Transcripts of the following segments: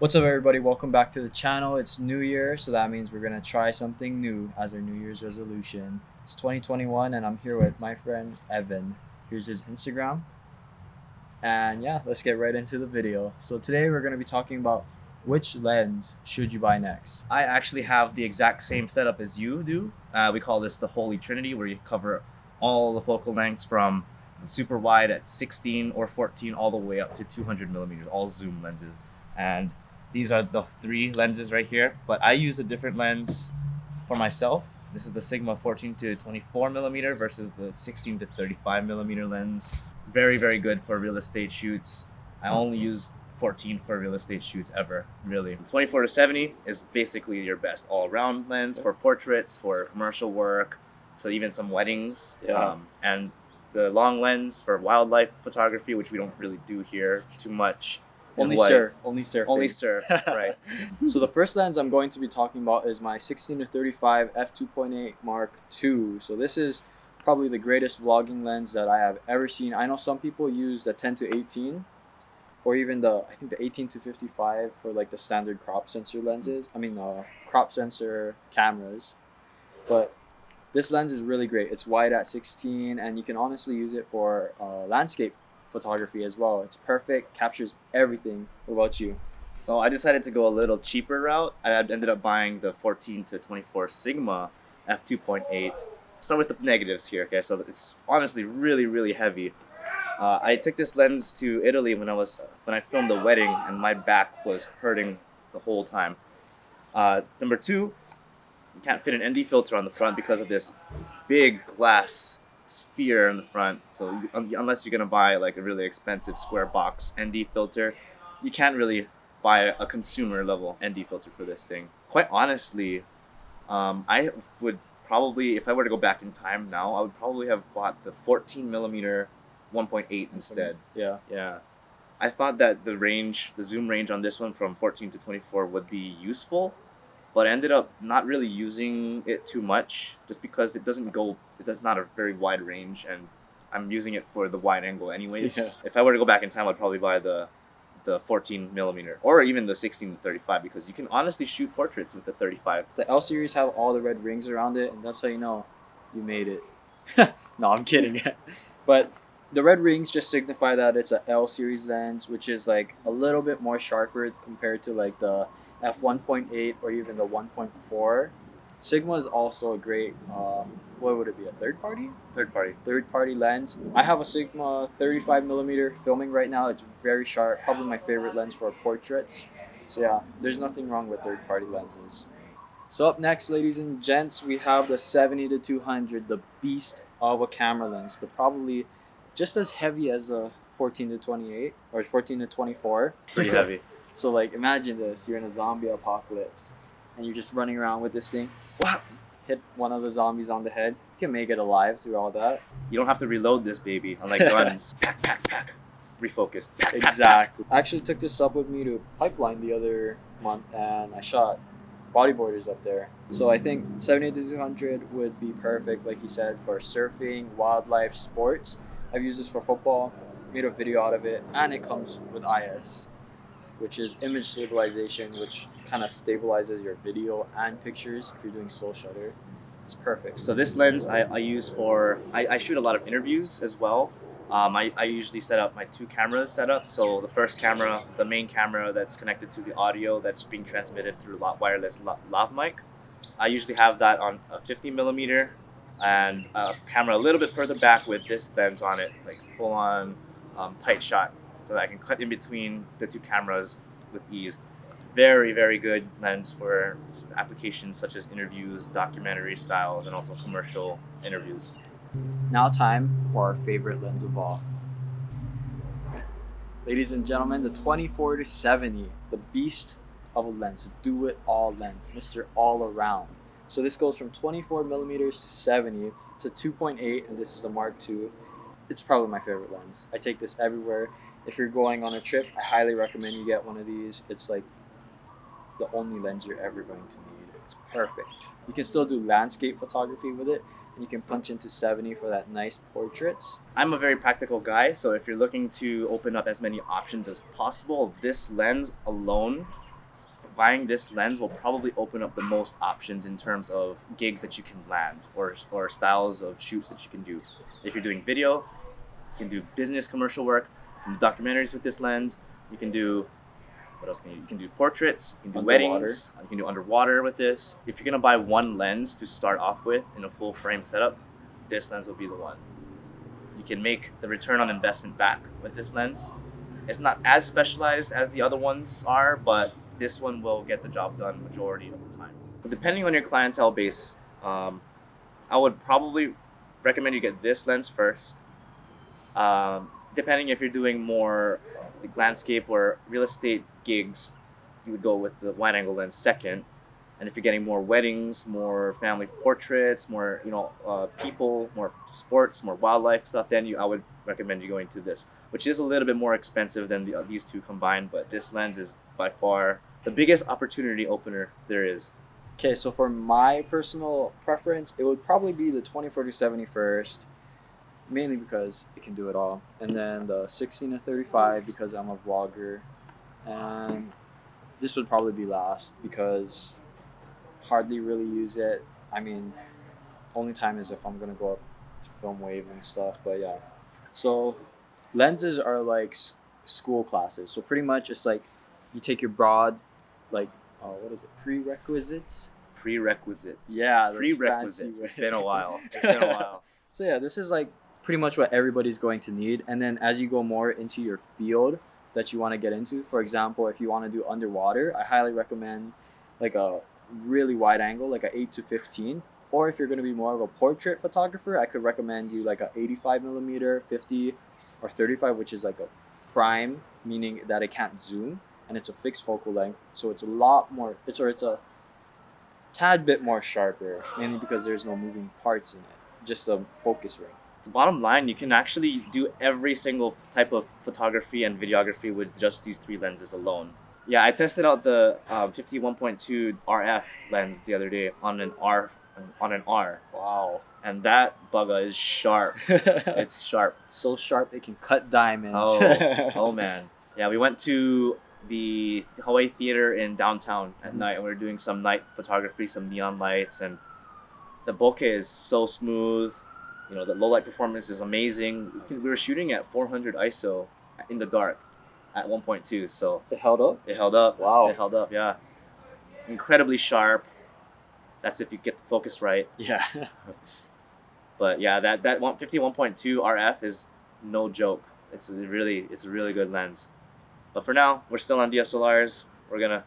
What's up, everybody? Welcome back to the channel. It's New Year, so that means we're gonna try something new as our New Year's resolution. It's 2021, and I'm here with my friend Evan. Here's his Instagram, and yeah, let's get right into the video. So today we're gonna be talking about which lens should you buy next. I actually have the exact same setup as you do. We call this the Holy Trinity, where you cover all the focal lengths from super wide at 16 or 14 all the way up to 200 millimeters, all zoom lenses. And these are the three lenses right here, but I use a different lens for myself. This is the Sigma 14 to 24 millimeter versus the 16 to 35 millimeter lens. Very, very good for real estate shoots. I only use 14 for real estate shoots ever, really. 24 to 70 is basically your best all-around lens for portraits, for commercial work, so even some weddings. And the long lens for wildlife photography, which we don't really do here too much. Only surf, only surf. Only surf, right. So the first lens I'm going to be talking about is my 16 to 35 f2.8 Mark II. So this is probably the greatest vlogging lens that I have ever seen. I know some people use the 10 to 18 or even I think the 18 to 55 for like the standard crop sensor lenses. Crop sensor cameras. But this lens is really great. It's wide at 16 and you can honestly use it for landscape photography as well. It's perfect, captures everything. What about you? So I decided to go a little cheaper route. I ended up buying the 14 to 24 Sigma f2.8. Start with the negatives here, okay? So it's honestly really, really heavy. I took this lens to Italy when I filmed a wedding, and my back was hurting the whole time. Number two, you can't fit an ND filter on the front because of this big glass sphere in the front. So unless you're gonna buy like a really expensive square box ND filter, you can't really buy a consumer level ND filter for this thing. Quite honestly, I would probably, if I were to go back in time now, I would probably have bought the 14 millimeter 1.8 instead. Yeah. I thought that the zoom range on this one from 14 to 24 would be useful, but I ended up not really using it too much just because it does not a very wide range, and I'm using it for the wide angle anyways. Yeah. If I were to go back in time, I'd probably buy the 14 millimeter or even the 16 to 35 because you can honestly shoot portraits with the 35. The L series have all the red rings around it, and that's how you know you made it. No, I'm kidding. But the red rings just signify that it's a L series lens, which is like a little bit more sharper compared to like the f1.8 or even the 1.4. Sigma is also a great, what would it be, a third party lens. I have a Sigma 35 millimeter filming right now. It's very sharp, probably my favorite lens for portraits. So yeah, there's nothing wrong with third party lenses. So up next, ladies and gents, we have the 70 to 200, the beast of a camera lens. The probably just as heavy as the 14 to 28 or 14 to 24. Pretty heavy. So like imagine this, you're in a zombie apocalypse and you're just running around with this thing. Wow. Hit one of the zombies on the head. You can make it alive through all that. You don't have to reload this baby, unlike guns. Pack. Refocus. Pack. Exactly. I actually took this up with me to Pipeline the other month and I shot bodyboarders up there. So I think 70 to 200 would be perfect, like you said, for surfing, wildlife, sports. I've used this for football, made a video out of it, and it comes with IS, which is image stabilization, which kind of stabilizes your video and pictures if you're doing soul shutter. It's perfect. So this lens I use I shoot a lot of interviews as well. I usually set up my two cameras set up. So the first camera, the main camera that's connected to the audio that's being transmitted through wireless lav mic. I usually have that on a 50 millimeter and a camera a little bit further back with this lens on it, like full on tight shot, so that I can cut in between the two cameras with ease. Very, very good lens for applications such as interviews, documentary styles, and also commercial interviews. Now time for our favorite lens of all. Ladies and gentlemen, the 24 to 70, the beast of a lens, do-it-all lens, Mr. All Around. So this goes from 24 millimeters to 70. It's a 2.8, and this is the Mark II. It's probably my favorite lens. I take this everywhere. If you're going on a trip, I highly recommend you get one of these. It's like the only lens you're ever going to need. It's perfect. You can still do landscape photography with it, and you can punch into 70 for that nice portraits. I'm a very practical guy, so if you're looking to open up as many options as possible, this lens alone buying this lens will probably open up the most options in terms of gigs that you can land, or styles of shoots that you can do. If you're doing video, you can do business commercial work, you can do documentaries with this lens. You can do, what else can you can do portraits, you can do Underwater. weddings, you can do underwater with this. If you're gonna buy one lens to start off with in a full frame setup, this lens will be the one. You can make the return on investment back with this lens. It's not as specialized as the other ones are, but this one will get the job done majority of the time. But depending on your clientele base, I would probably recommend you get this lens first. Depending if you're doing more like landscape or real estate gigs, you would go with the wide angle lens second. And if you're getting more weddings, more family portraits, more people, more sports, more wildlife stuff, then I would recommend you going to this, which is a little bit more expensive than these two combined. But this lens is by far the biggest opportunity opener there is. Okay, so for my personal preference, it would probably be the 24-70 first, mainly because it can do it all, and then the 16-35 because I'm a vlogger, and this would probably be last because hardly really use it. I mean, only time is if I'm gonna go up to film waves and stuff. But yeah, so lenses are like school classes. So pretty much it's like you take your broad, like what is it, prerequisites? Prerequisites. Yeah, those prerequisites. fancy It's been a while. It's been a while. So yeah, this is like pretty much what everybody's going to need. And then as you go more into your field that you want to get into, for example, if you want to do underwater, I highly recommend like a really wide angle, like a 8-15. Or if you're going to be more of a portrait photographer, I could recommend you like a 85mm, 50 or 35, which is like a prime, meaning that it can't zoom, and it's a fixed focal length, so it's a lot more. It's a tad bit more sharper, mainly because there's no moving parts in it, just a focus ring. The bottom line, you can actually do every single type of photography and videography with just these three lenses alone. Yeah, I tested out the 51.2 RF lens the other day on an R. Wow. And that bugger is sharp. It's sharp. So sharp it can cut diamonds. Oh man. Yeah, we went to the Hawaii Theater in downtown at night, and we were doing some night photography, some neon lights, and the bokeh is so smooth. The low light performance is amazing. We were shooting at 400 ISO in the dark at 1.2, so It held up? it held up. Wow. It held up, yeah. Incredibly sharp. That's if you get the focus right. Yeah. But yeah, that 51.2 RF is no joke. It's a really good lens. But for now, we're still on DSLRs. We're gonna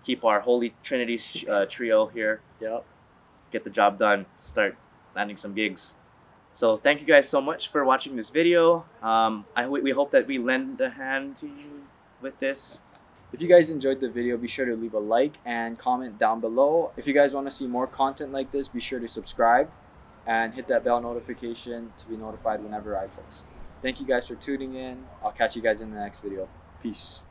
keep our Holy Trinity trio here. Yep. Get the job done. Start landing some gigs. So thank you guys so much for watching this video. We hope that we lend a hand to you with this. If you guys enjoyed the video, be sure to leave a like and comment down below. If you guys want to see more content like this, be sure to subscribe and hit that bell notification to be notified whenever I post. Thank you guys for tuning in. I'll catch you guys in the next video. Peace.